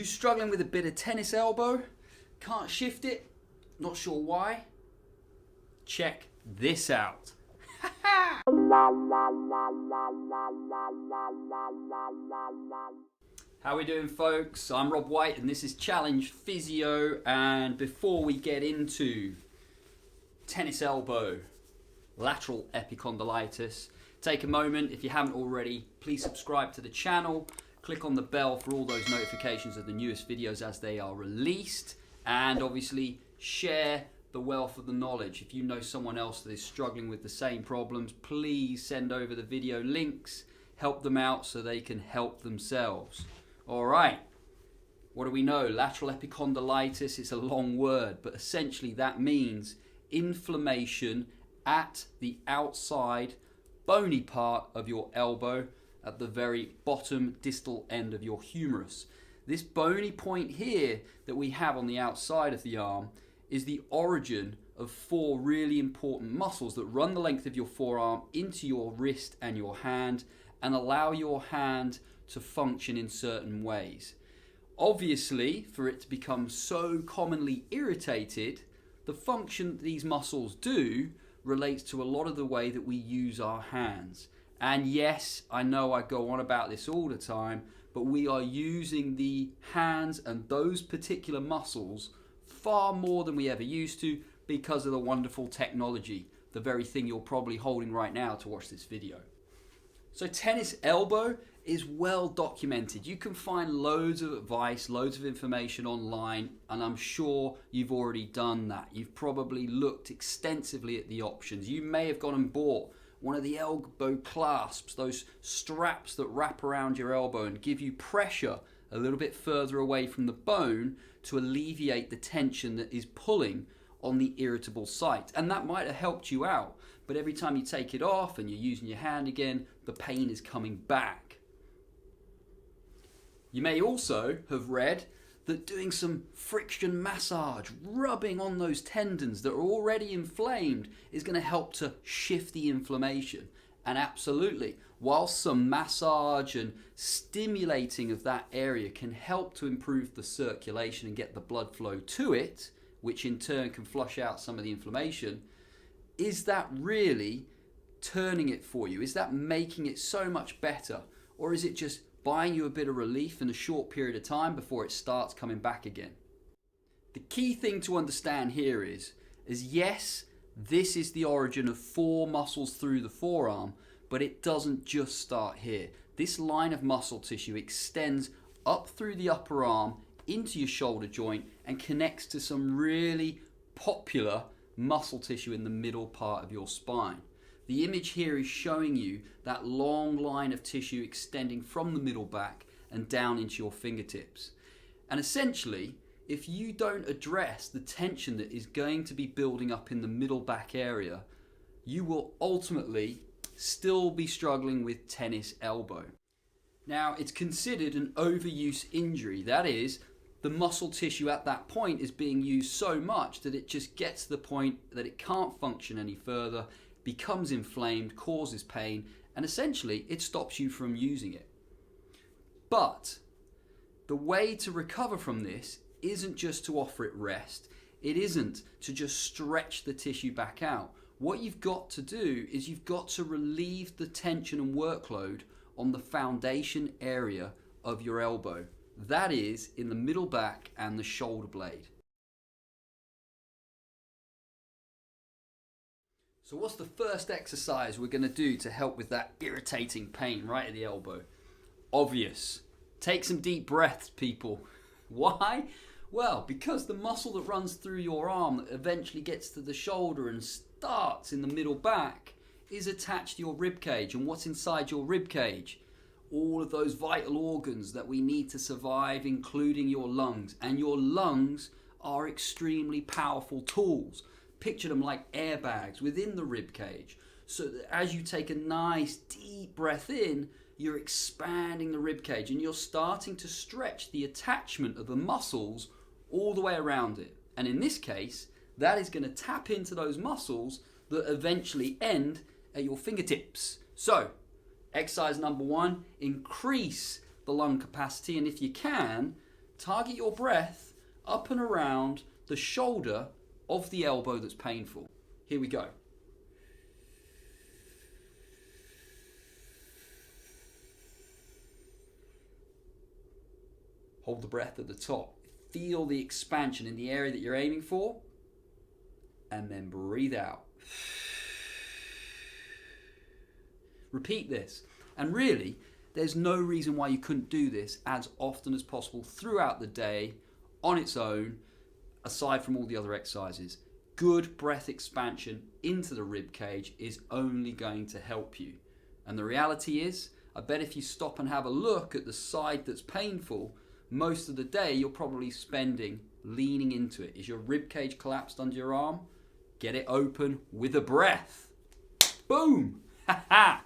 You struggling with a bit of tennis elbow? Can't shift it? Not sure why? Check this out. How we doing, folks? I'm Rob White and this is Challenge Physio, and before we get into tennis elbow, lateral epicondylitis, take a moment, if you haven't already, please subscribe to the channel, click on the bell for all those notifications of the newest videos as they are released, and obviously share the wealth of the knowledge. If you know someone else that is struggling with the same problems, please send over the video links, help them out so they can help themselves. All right, what do we know? Lateral epicondylitis, it's a long word, but essentially that means inflammation at the outside bony part of your elbow at the very bottom distal end of your humerus. This bony point here that we have on the outside of the arm is the origin of four really important muscles that run the length of your forearm into your wrist and your hand and allow your hand to function in certain ways. Obviously, for it to become so commonly irritated, the function that these muscles do relates to a lot of the way that we use our hands. And yes, I know I go on about this all the time, but we are using the hands and those particular muscles far more than we ever used to because of the wonderful technology, the very thing you're probably holding right now to watch this video. So tennis elbow is well documented. You can find loads of advice, loads of information online, and I'm sure you've already done that. You've probably looked extensively at the options. You may have gone and bought one of the elbow clasps, those straps that wrap around your elbow and give you pressure a little bit further away from the bone to alleviate the tension that is pulling on the irritable site. And that might have helped you out, but every time you take it off and you're using your hand again, the pain is coming back. You may also have read that doing some friction massage, rubbing on those tendons that are already inflamed, is going to help to shift the inflammation. And absolutely, whilst some massage and stimulating of that area can help to improve the circulation and get the blood flow to it, which in turn can flush out some of the inflammation, is that really turning it for you? Is that making it so much better? Or is it just buying you a bit of relief in a short period of time before it starts coming back again? The key thing to understand here is yes, this is the origin of four muscles through the forearm, but it doesn't just start here. This line of muscle tissue extends up through the upper arm into your shoulder joint and connects to some really popular muscle tissue in the middle part of your spine. The image here is showing you that long line of tissue extending from the middle back and down into your fingertips. And essentially, if you don't address the tension that is going to be building up in the middle back area, you will ultimately still be struggling with tennis elbow. Now, it's considered an overuse injury. That is, the muscle tissue at that point is being used so much that it just gets to the point that it can't function any further, becomes inflamed, causes pain, and essentially it stops you from using it. But the way to recover from this isn't just to offer it rest. It isn't to just stretch the tissue back out. What you've got to do is you've got to relieve the tension and workload on the foundation area of your elbow. That is in the middle back and the shoulder blade. So what's the first exercise we're going to do to help with that irritating pain right at the elbow? Obvious. Take some deep breaths, people. Why? Well, because the muscle that runs through your arm that eventually gets to the shoulder and starts in the middle back is attached to your rib cage. And what's inside your rib cage? All of those vital organs that we need to survive, including your lungs. And your lungs are extremely powerful tools. Picture them like airbags within the rib cage. So that as you take a nice deep breath in, you're expanding the rib cage and you're starting to stretch the attachment of the muscles all the way around it. And in this case, that is going to tap into those muscles that eventually end at your fingertips. So, exercise number one, increase the lung capacity, and if you can, Target your breath up and around the shoulder of the elbow that's painful. Here we go. Hold the breath at the top. Feel the expansion in the area that you're aiming for. And then breathe out. Repeat this. And really, there's no reason why you couldn't do this as often as possible throughout the day on its own, aside from all the other exercises. Good breath expansion into the rib cage is only going to help you. And the reality is, I bet if you stop and have a look at the side that's painful, most of the day you're probably spending leaning into it. Is your rib cage collapsed under your arm? Get it open with a breath. Boom! Ha ha!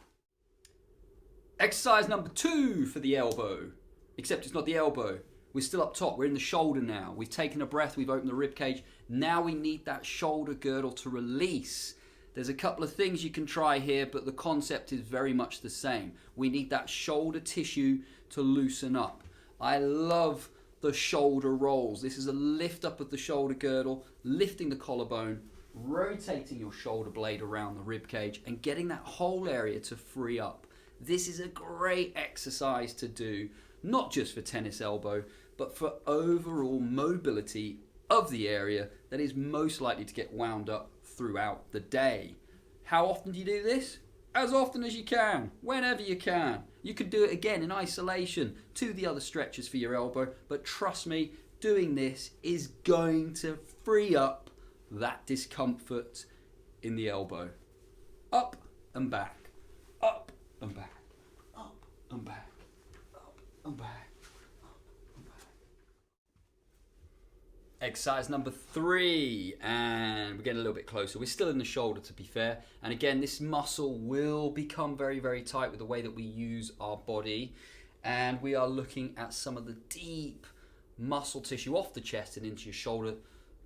Exercise number 2 for the elbow. Except it's not the elbow. We're still up top. We're in the shoulder now. We've taken a breath. We've opened the rib cage. Now we need that shoulder girdle to release. There's a couple of things you can try here, but the concept is very much the same. We need that shoulder tissue to loosen up. I love the shoulder rolls. This is a lift up of the shoulder girdle, lifting the collarbone, rotating your shoulder blade around the rib cage and getting that whole area to free up. This is a great exercise to do, not just for tennis elbow, but for overall mobility of the area that is most likely to get wound up throughout the day. How often do you do this? As often as you can, whenever you can. You could do it again in isolation to the other stretches for your elbow, but trust me, doing this is going to free up that discomfort in the elbow. Up and back, up and back, up and back, up and back. Exercise number 3, and we're getting a little bit closer. We're still in the shoulder, to be fair. And again, this muscle will become very, very tight with the way that we use our body. And we are looking at some of the deep muscle tissue off the chest and into your shoulder,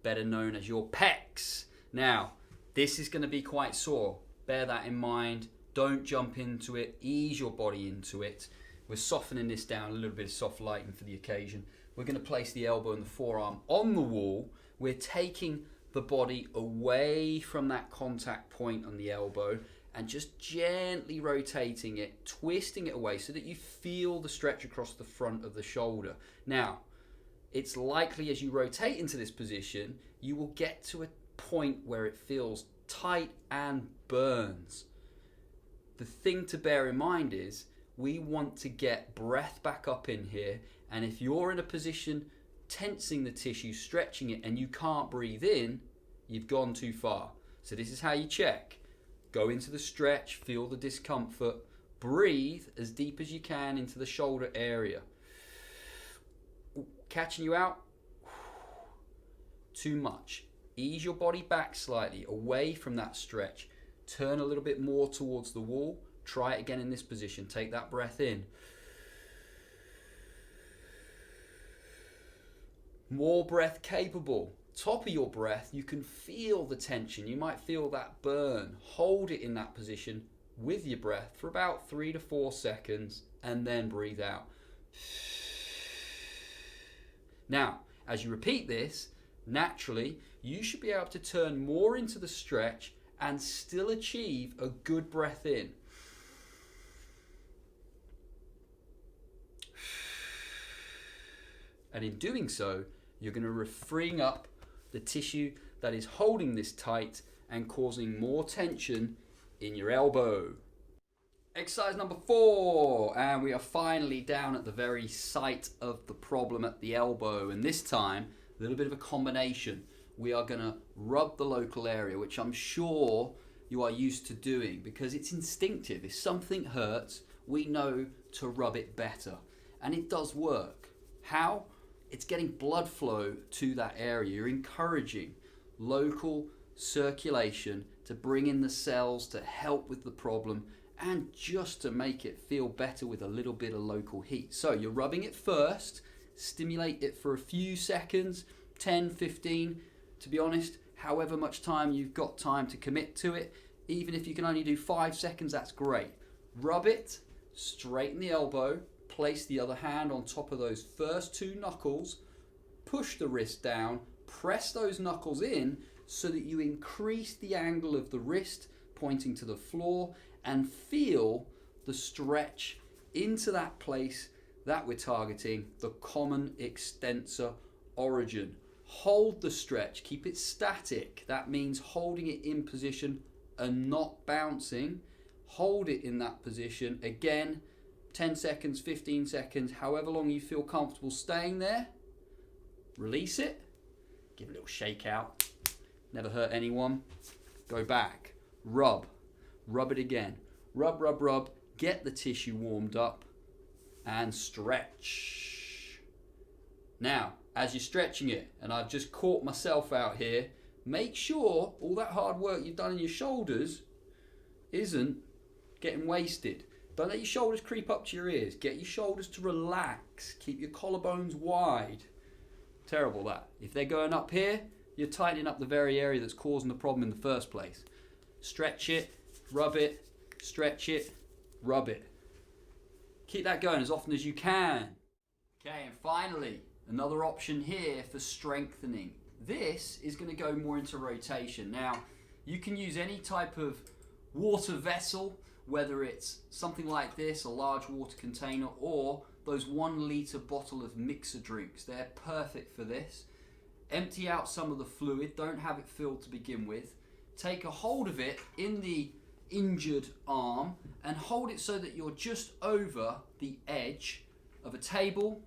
better known as your pecs. Now, this is going to be quite sore. Bear that in mind. Don't jump into it. Ease your body into it. We're softening this down, a little bit of soft lighting for the occasion. We're going to place the elbow and the forearm on the wall. We're taking the body away from that contact point on the elbow and just gently rotating it, twisting it away so that you feel the stretch across the front of the shoulder. Now, it's likely as you rotate into this position, you will get to a point where it feels tight and burns. The thing to bear in mind is we want to get breath back up in here. And if you're in a position tensing the tissue, stretching it, and you can't breathe in, you've gone too far. So this is how you check. Go into the stretch, feel the discomfort, breathe as deep as you can into the shoulder area. Catching you out? Too much. Ease your body back slightly, away from that stretch. Turn a little bit more towards the wall. Try it again in this position. Take that breath in. More breath capable. Top of your breath, you can feel the tension. You might feel that burn. Hold it in that position with your breath for about 3 to 4 seconds and then breathe out. Now, as you repeat this, naturally, you should be able to turn more into the stretch and still achieve a good breath in. And in doing so, you're going to freeing up the tissue that is holding this tight and causing more tension in your elbow. Exercise number 4, and we are finally down at the very site of the problem at the elbow, and this time a little bit of a combination. We are going to rub the local area, which I'm sure you are used to doing because it's instinctive. If something hurts, we know to rub it better, and it does work. How? It's getting blood flow to that area. You're encouraging local circulation to bring in the cells to help with the problem and just to make it feel better with a little bit of local heat. So you're rubbing it first, stimulate it for a few seconds, 10, 15, to be honest, however much time you've got time to commit to it. Even if you can only do 5 seconds, that's great. Rub it, straighten the elbow, place the other hand on top of those first two knuckles, push the wrist down, press those knuckles in so that you increase the angle of the wrist pointing to the floor and feel the stretch into that place that we're targeting, the common extensor origin. Hold the stretch, keep it static. That means holding it in position and not bouncing. Hold it in that position. Again, 10 seconds, 15 seconds, however long you feel comfortable staying there. Release it, give a little shake out. Never hurt anyone. Go back, rub it again. Rub, rub, rub, get the tissue warmed up and stretch. Now, as you're stretching it, and I've just caught myself out here, make sure all that hard work you've done in your shoulders isn't getting wasted. Don't let your shoulders creep up to your ears. Get your shoulders to relax. Keep your collarbones wide. Terrible that. If they're going up here, you're tightening up the very area that's causing the problem in the first place. Stretch it, rub it, stretch it, rub it. Keep that going as often as you can. Okay, and finally, another option here for strengthening. This is going to go more into rotation. Now, you can use any type of water vessel, whether it's something like this, a large water container, or those 1 litre bottle of mixer drinks. They're perfect for this. Empty out some of the fluid, don't have it filled to begin with. Take a hold of it in the injured arm and hold it so that you're just over the edge of a table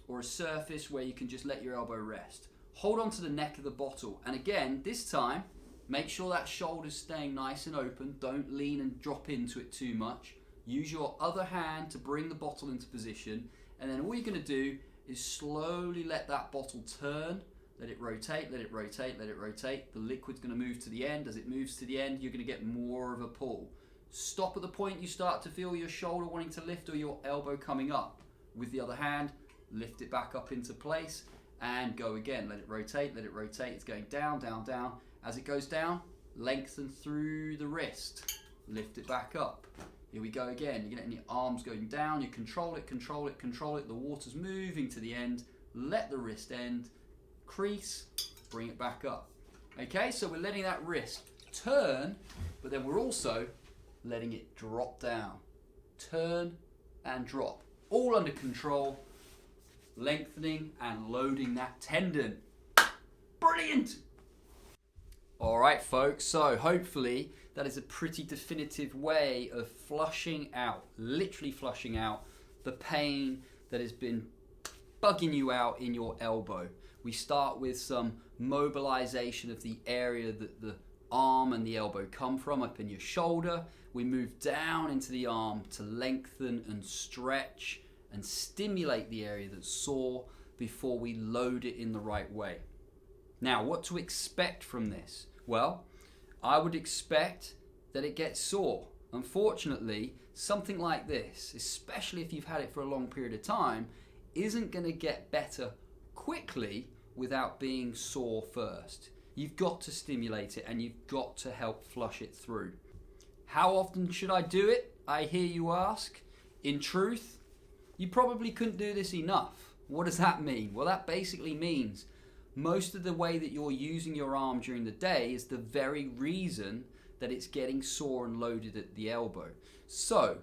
or a surface where you can just let your elbow rest. Hold on to the neck of the bottle, and again, this time, make sure that shoulder's staying nice and open. Don't lean and drop into it too much. Use your other hand to bring the bottle into position, and then all you're going to do is slowly let that bottle turn. Let it rotate, let it rotate, let it rotate. The liquid's going to move to the end. As it moves to the end, you're going to get more of a pull. Stop at the point you start to feel your shoulder wanting to lift or your elbow coming up. With the other hand, lift it back up into place and go again. Let it rotate, let it rotate. It's going down, down, down. As it goes down, lengthen through the wrist. Lift it back up. Here we go again. You're getting your arms going down. You control it, control it, control it. The water's moving to the end. Let the wrist end. Crease, bring it back up. Okay, so we're letting that wrist turn, but then we're also letting it drop down. Turn and drop. All under control. Lengthening and loading that tendon. Brilliant! Alright folks, so hopefully that is a pretty definitive way of flushing out, literally flushing out the pain that has been bugging you out in your elbow. We start with some mobilization of the area that the arm and the elbow come from, up in your shoulder. We move down into the arm to lengthen and stretch and stimulate the area that's sore before we load it in the right way. Now, what to expect from this? Well, I would expect that it gets sore. Unfortunately, something like this, especially if you've had it for a long period of time, isn't going to get better quickly without being sore first. You've got to stimulate it and you've got to help flush it through. How often should I do it? I hear you ask. In truth, you probably couldn't do this enough. What does that mean? Well, that basically means most of the way that you're using your arm during the day is the very reason that it's getting sore and loaded at the elbow. So,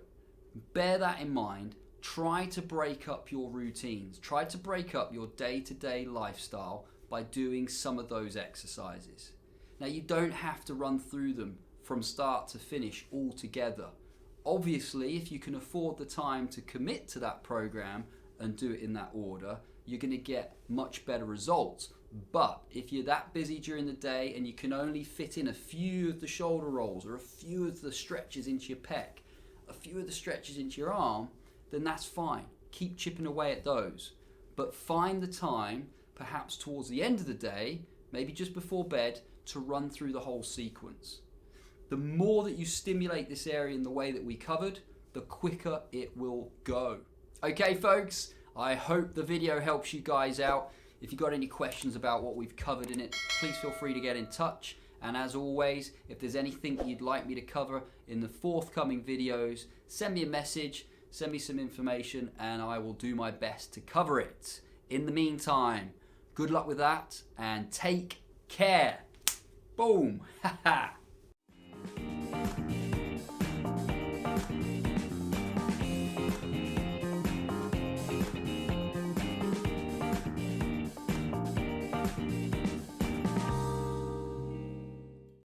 bear that in mind. Try to break up your routines. Try to break up your day-to-day lifestyle by doing some of those exercises. Now, you don't have to run through them from start to finish all together. Obviously, if you can afford the time to commit to that program and do it in that order, you're going to get much better results. But if you're that busy during the day and you can only fit in a few of the shoulder rolls or a few of the stretches into your pec, a few of the stretches into your arm, then that's fine. Keep chipping away at those. But find the time, perhaps towards the end of the day, maybe just before bed, to run through the whole sequence. The more that you stimulate this area in the way that we covered, the quicker it will go. Okay, folks, I hope the video helps you guys out. If you've got any questions about what we've covered in it, please feel free to get in touch. And as always, if there's anything you'd like me to cover in the forthcoming videos, send me a message, send me some information and I will do my best to cover it. In the meantime, good luck with that and take care. Boom.